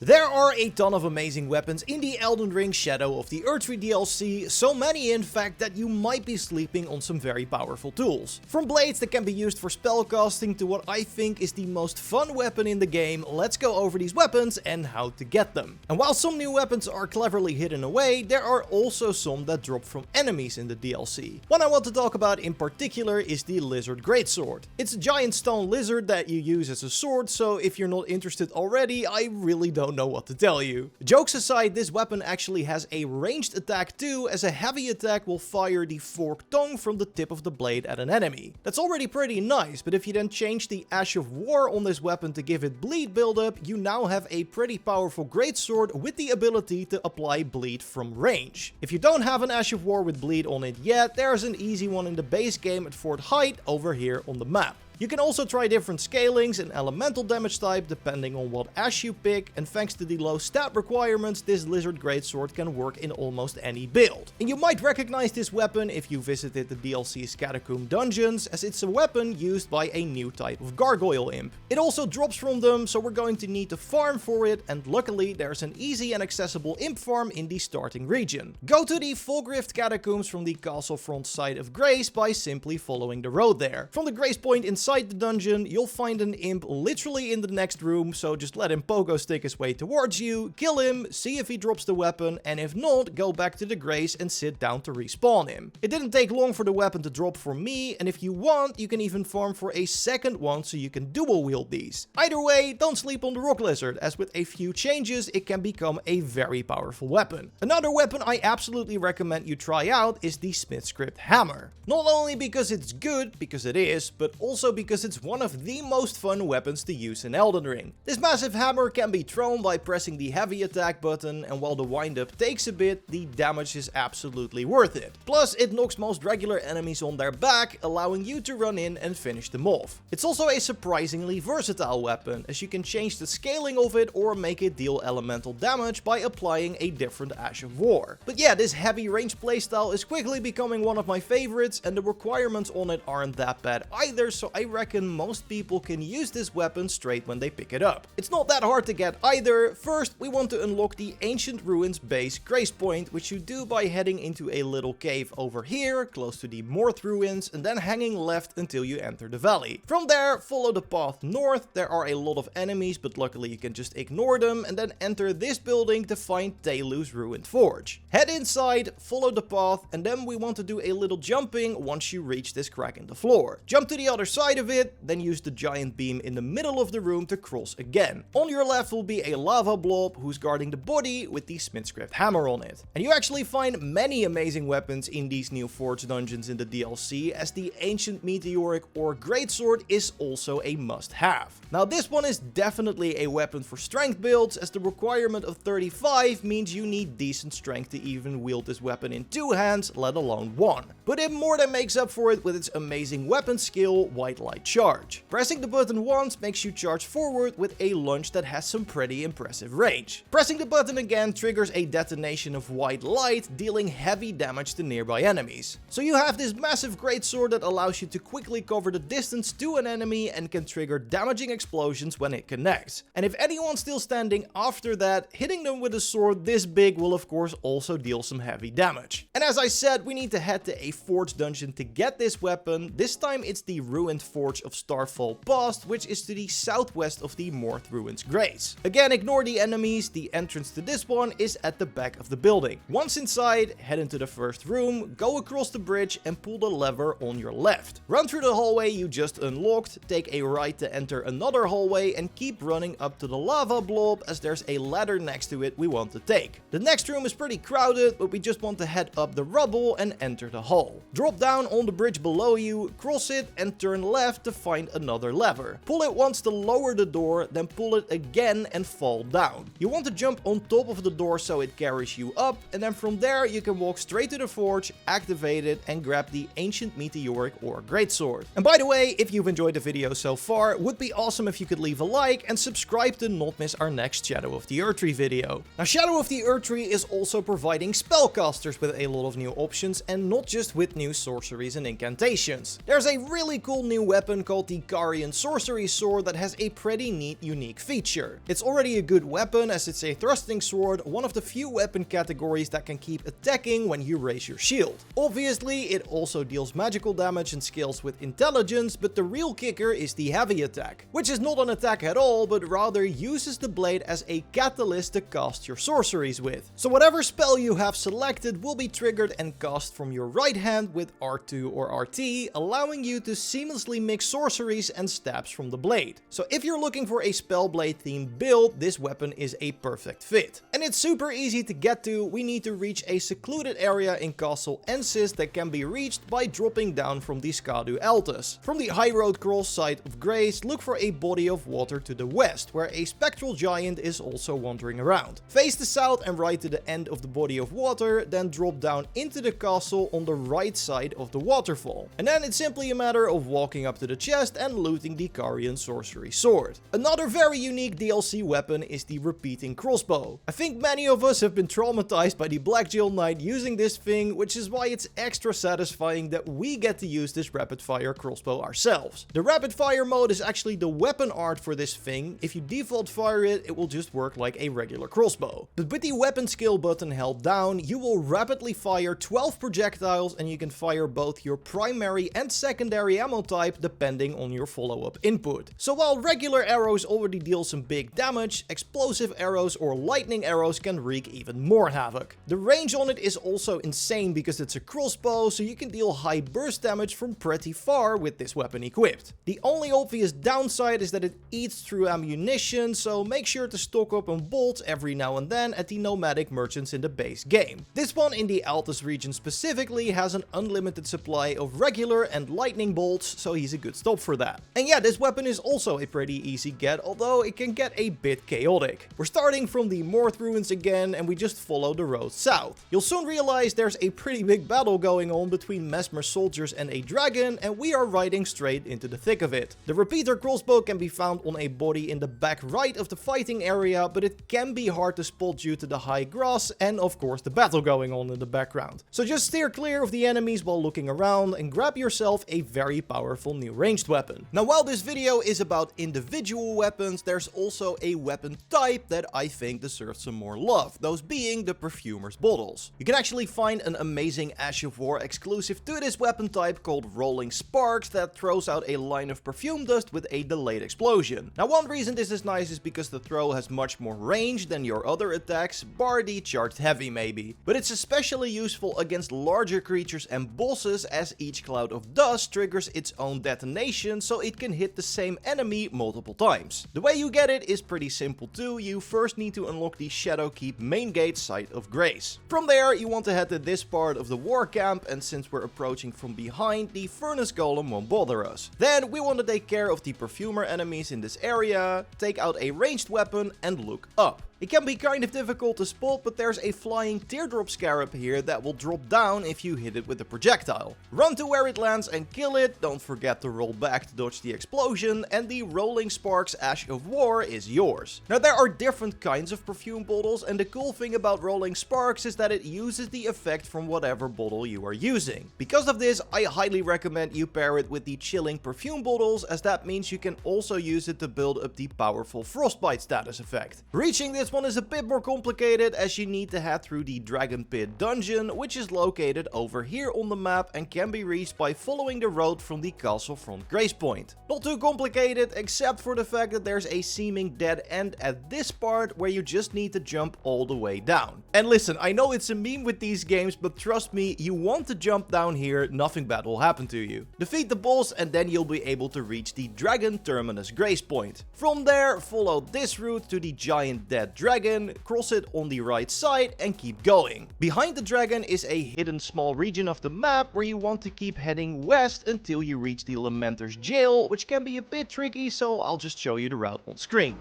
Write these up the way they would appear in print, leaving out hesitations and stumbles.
There are a ton of amazing weapons in the Elden Ring Shadow of the Erdtree DLC, so many in fact that you might be sleeping on some very powerful tools. From blades that can be used for spellcasting to what I think is the most fun weapon in the game, let's go over these weapons and how to get them. And while some new weapons are cleverly hidden away, there are also some that drop from enemies in the DLC. One I want to talk about in particular is the Lizard Greatsword. It's a giant stone lizard that you use as a sword, so if you're not interested already, I really don't know what to tell you. Jokes aside, this weapon actually has a ranged attack too, as a heavy attack will fire the forked tongue from the tip of the blade at an enemy. That's already pretty nice, but if you then change the Ash of War on this weapon to give it bleed buildup, you now have a pretty powerful greatsword with the ability to apply bleed from range. If you don't have an Ash of War with bleed on it yet, there's an easy one in the base game at Fort Height over here on the map. You can also try different scalings and elemental damage type depending on what ash you pick, and thanks to the low stat requirements, this Lizard Greatsword can work in almost any build. And you might recognize this weapon if you visited the DLC's Catacomb dungeons, as it's a weapon used by a new type of gargoyle imp. It also drops from them, so we're going to need to farm for it, and luckily there's an easy and accessible imp farm in the starting region. Go to the Fulgrift Catacombs from the castle front side of Grace by simply following the road there. From the Grace point inside the dungeon, you'll find an imp literally in the next room, so just let him pogo stick his way towards you, kill him, see if he drops the weapon, and if not, go back to the Grace and sit down to respawn him. It didn't take long for the weapon to drop for me, and if you want, you can even farm for a second one so you can dual wield these. Either way, don't sleep on the rock lizard, as with a few changes, it can become a very powerful weapon. Another weapon I absolutely recommend you try out is the Smithscript Hammer. Not only because it's good, because it is, but also because it's one of the most fun weapons to use in Elden Ring. This massive hammer can be thrown by pressing the heavy attack button, and while the windup takes a bit, the damage is absolutely worth it. Plus, it knocks most regular enemies on their back, allowing you to run in and finish them off. It's also a surprisingly versatile weapon, as you can change the scaling of it or make it deal elemental damage by applying a different Ash of War. But yeah, this heavy range playstyle is quickly becoming one of my favorites, and the requirements on it aren't that bad either, so I reckon most people can use this weapon straight when they pick it up. It's not that hard to get either. First, we want to unlock the Ancient Ruins base Grace Point, which you do by heading into a little cave over here, close to the Morth Ruins, and then hanging left until you enter the valley. From there, follow the path north. There are a lot of enemies, but luckily you can just ignore them, and then enter this building to find Telu's Ruined Forge. Head inside, follow the path, and then we want to do a little jumping once you reach this crack in the floor. Jump to the other side of it, then use the giant beam in the middle of the room to cross again. On your left will be a lava blob who's guarding the body with the Smithscript Hammer on it. And you actually find many amazing weapons in these new Forge dungeons in the DLC, as the Ancient Meteoric or Greatsword is also a must-have. Now this one is definitely a weapon for strength builds, as the requirement of 35 means you need decent strength to even wield this weapon in two hands, let alone one. But it more than makes up for it with its amazing weapon skill, White Light Charge. Pressing the button once makes you charge forward with a launch that has some pretty impressive range. Pressing the button again triggers a detonation of white light, dealing heavy damage to nearby enemies. So you have this massive greatsword that allows you to quickly cover the distance to an enemy and can trigger damaging explosions when it connects. And if anyone's still standing after that, hitting them with a sword this big will of course also deal some heavy damage. And as I said, we need to head to a Forge dungeon to get this weapon. This time it's the Ruined Forge of Starfall Past, which is to the southwest of the Morth Ruins Grace. Again, ignore the enemies, the entrance to this one is at the back of the building. Once inside, head into the first room, go across the bridge and pull the lever on your left. Run through the hallway you just unlocked, take a right to enter another hallway and keep running up to the lava blob, as there's a ladder next to it we want to take. The next room is pretty crowded, but we just want to head up the rubble and enter the hall. Drop down on the bridge below you, cross it and turn left to find another lever. Pull it once to lower the door, then pull it again and fall down. You want to jump on top of the door so it carries you up, and then from there you can walk straight to the forge, activate it, and grab the Ancient Meteoric or Greatsword. And by the way, if you've enjoyed the video so far, it would be awesome if you could leave a like and subscribe to not miss our next Shadow of the Erdtree video. Now, Shadow of the Erdtree is also providing spellcasters with a lot of new options, and not just with new sorceries and incantations. There's a really cool new weapon called the Carian Sorcery Sword that has a pretty neat unique feature. It's already a good weapon as it's a thrusting sword, one of the few weapon categories that can keep attacking when you raise your shield. Obviously, it also deals magical damage and scales with intelligence, but the real kicker is the heavy attack, which is not an attack at all, but rather uses the blade as a catalyst to cast your sorceries with. So whatever spell you have selected will be triggered and cast from your right hand with R2 or RT, allowing you to seamlessly mix sorceries and stabs from the blade. So if you're looking for a spellblade themed build, this weapon is a perfect fit. And it's super easy to get to. We need to reach a secluded area in Castle Ensis that can be reached by dropping down from the Skadu Altus. From the high road cross side of Grace, look for a body of water to the west, where a spectral giant is also wandering around. Face the south and right to the end of the body of water, then drop down into the castle on the right side of the waterfall. And then it's simply a matter of walking up to the chest and looting the Carian Sorcery Sword. Another very unique DLC weapon is the repeating crossbow. I think many of us have been traumatized by the Black Jill Knight using this thing, which is why it's extra satisfying that we get to use this rapid fire crossbow ourselves. The rapid fire mode is actually the weapon art for this thing. If you default fire it, it will just work like a regular crossbow. But with the weapon skill button held down, you will rapidly fire 12 projectiles and you can fire both your primary and secondary ammo type depending on your follow-up input. So while regular arrows already deal some big damage, explosive arrows or lightning arrows can wreak even more havoc. The range on it is also insane because it's a crossbow, so you can deal high burst damage from pretty far with this weapon equipped. The only obvious downside is that it eats through ammunition, so make sure to stock up on bolts every now and then at the nomadic merchants in the base game. This one in the Altus region specifically has an unlimited supply of regular and lightning bolts, so he's a good stop for that. And yeah, this weapon is also a pretty easy get, although it can get a bit chaotic. We're starting from the Morth ruins again and we just follow the road south. You'll soon realize there's a pretty big battle going on between Mesmer soldiers and a dragon, and we are riding straight into the thick of it. The repeater crossbow can be found on a body in the back right of the fighting area, but it can be hard to spot due to the high grass and of course the battle going on in the background. So just steer clear of the enemies while looking around and grab yourself a very powerful new ranged weapon. Now while this video is about individual weapons, there's also a weapon type that I think deserves some more love, those being the Perfumer's bottles. You can actually find an amazing Ash of War exclusive to this weapon type called Rolling Sparks that throws out a line of perfume dust with a delayed explosion. Now one reason this is nice is because the throw has much more range than your other attacks, bar the charged heavy maybe. But it's especially useful against larger creatures and bosses as each cloud of dust triggers its own detonation, so it can hit the same enemy multiple times. The way you get it is pretty simple too. You first need to unlock the Shadowkeep main gate site of Grace. From there you want to head to this part of the war camp, and since we're approaching from behind, the furnace golem won't bother us. Then we want to take care of the perfumer enemies in this area, take out a ranged weapon and look up. It can be kind of difficult to spot, but there's a flying teardrop scarab here that will drop down if you hit it with a projectile. Run to where it lands and kill it, don't forget to roll back to dodge the explosion, and the Rolling Sparks Ash of War is yours. Now there are different kinds of perfume bottles, and the cool thing about Rolling Sparks is that it uses the effect from whatever bottle you are using. Because of this, I highly recommend you pair it with the chilling perfume bottles, as that means you can also use it to build up the powerful frostbite status effect. Reaching this one is a bit more complicated as you need to head through the Dragon Pit dungeon, which is located over here on the map and can be reached by following the road from the castle front Grace Point. Not too complicated, except for the fact that there's a seeming dead end at this part where you just need to jump all the way down. And listen, I know it's a meme with these games, but trust me, you want to jump down here, nothing bad will happen to you. Defeat the boss and then you'll be able to reach the Dragon Terminus Grace Point. From there, follow this route to the giant dead dragon, cross it on the right side and keep going. Behind the dragon is a hidden small region of the map where you want to keep heading west until you reach the Lamenter's jail, which can be a bit tricky, so I'll just show you the route on screen.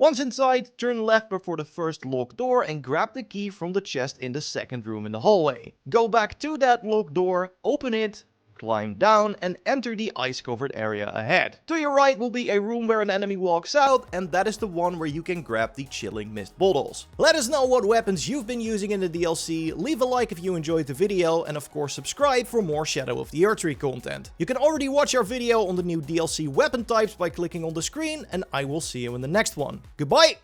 Once inside, turn left before the first locked door and grab the key from the chest in the second room in the hallway. Go back to that locked door, open it, climb down and enter the ice-covered area ahead. To your right will be a room where an enemy walks out, and that is the one where you can grab the chilling mist bottles. Let us know what weapons you've been using in the DLC, leave a like if you enjoyed the video, and of course subscribe for more Shadow of the Erdtree content. You can already watch our video on the new DLC weapon types by clicking on the screen, and I will see you in the next one. Goodbye!